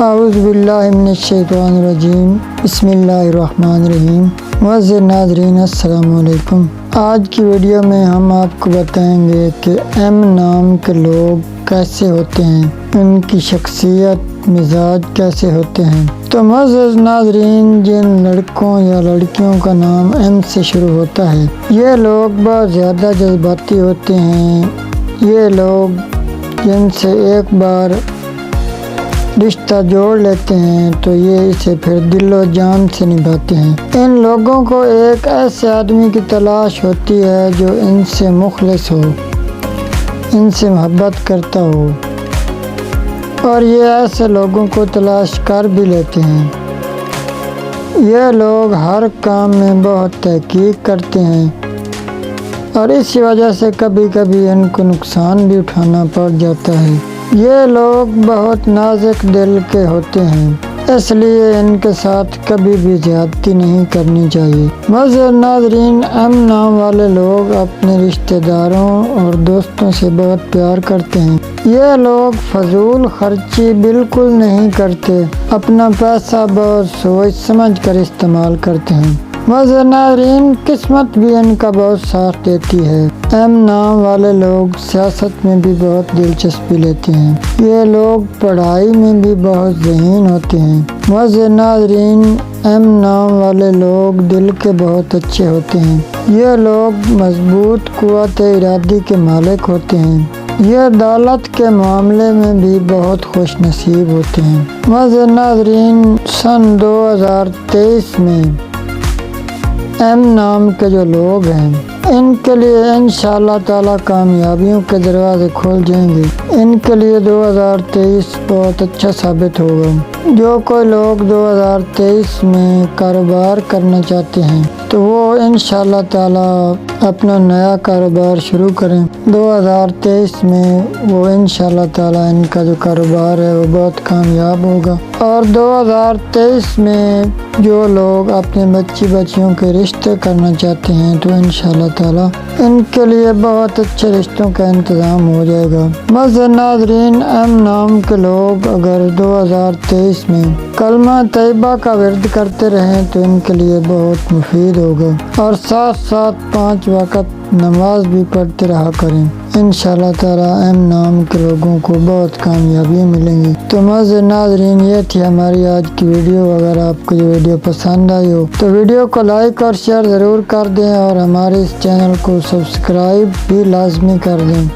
اعوذ باللہ من الشیطان الرجیم، بسم اللہ الرحمن الرحیم۔ معزز ناظرین السلام علیکم۔ آج کی ویڈیو میں ہم آپ کو بتائیں گے کہ ایم نام کے لوگ کیسے ہوتے ہیں، ان کی شخصیت مزاج کیسے ہوتے ہیں۔ تو معزز ناظرین، جن لڑکوں یا لڑکیوں کا نام ایم سے شروع ہوتا ہے، یہ لوگ بہت زیادہ جذباتی ہوتے ہیں۔ یہ لوگ جن سے ایک بار رشتہ جوڑ لیتے ہیں تو یہ اسے پھر دل و جان سے نبھاتے ہیں۔ ان لوگوں کو ایک ایسے آدمی کی تلاش ہوتی ہے جو ان سے مخلص ہو، ان سے محبت کرتا ہو، اور یہ ایسے لوگوں کو تلاش کر بھی لیتے ہیں۔ یہ لوگ ہر کام میں بہت تحقیق کرتے ہیں اور اسی وجہ سے کبھی کبھی ان کو نقصان بھی اٹھانا پڑ جاتا ہے۔ یہ لوگ بہت نازک دل کے ہوتے ہیں، اس لیے ان کے ساتھ کبھی بھی زیادتی نہیں کرنی چاہیے۔ معزز ناظرین، ایم نام والے لوگ اپنے رشتہ داروں اور دوستوں سے بہت پیار کرتے ہیں۔ یہ لوگ فضول خرچی بالکل نہیں کرتے، اپنا پیسہ بہت سوچ سمجھ کر استعمال کرتے ہیں۔ معزز ناظرین، قسمت بھی ان کا بہت ساتھ دیتی ہے۔ ایم نام والے لوگ سیاست میں بھی بہت دلچسپی لیتے ہیں۔ یہ لوگ پڑھائی میں بھی بہت ذہین ہوتے ہیں۔ معزز ناظرین، ایم نام والے لوگ دل کے بہت اچھے ہوتے ہیں۔ یہ لوگ مضبوط قوت ارادی کے مالک ہوتے ہیں۔ یہ دولت کے معاملے میں بھی بہت خوش نصیب ہوتے ہیں۔ معزز ناظرین، سن 2023 میں ایم نام کے جو لوگ ہیں، ان کے لیے انشاءاللہ تعالی کامیابیوں کے دروازے کھول جائیں گے۔ ان کے لیے 2023 بہت اچھا ثابت ہوگا۔ جو کوئی لوگ 2023 میں کاروبار کرنا چاہتے ہیں تو وہ انشاءاللہ تعالی اپنا نیا کاروبار شروع کریں۔ 2023 میں وہ انشاءاللہ تعالی ان کا جو کاروبار ہے وہ بہت کامیاب ہوگا۔ اور 2023 میں جو لوگ اپنے بچیوں کے رشتے کرنا چاہتے ہیں تو انشاءاللہ تعالی ان کے لیے بہت اچھے رشتوں کا انتظام ہو جائے گا۔ معزز ناظرین، ایم نام کے لوگ اگر 2023 میں کلمہ طیبہ کا ورد کرتے رہیں تو ان کے لیے بہت مفید ہوگا، اور ساتھ ساتھ 5 وقت نماز بھی پڑھتے رہا کریں۔ انشاءاللہ تعالی ایم نام کے لوگوں کو بہت کامیابی ملیں گی۔ تو معزز ناظرین، یہ تھی ہماری آج کی ویڈیو۔ اگر آپ کو یہ ویڈیو پسند آئی ہو تو ویڈیو کو لائک اور شیئر ضرور کر دیں، اور ہمارے اس چینل کو سبسکرائب بھی لازمی کر دیں۔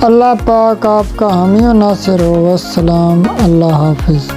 اللہ پاک آپ کا حامی و ناصر ہو۔ والسلام، اللہ حافظ۔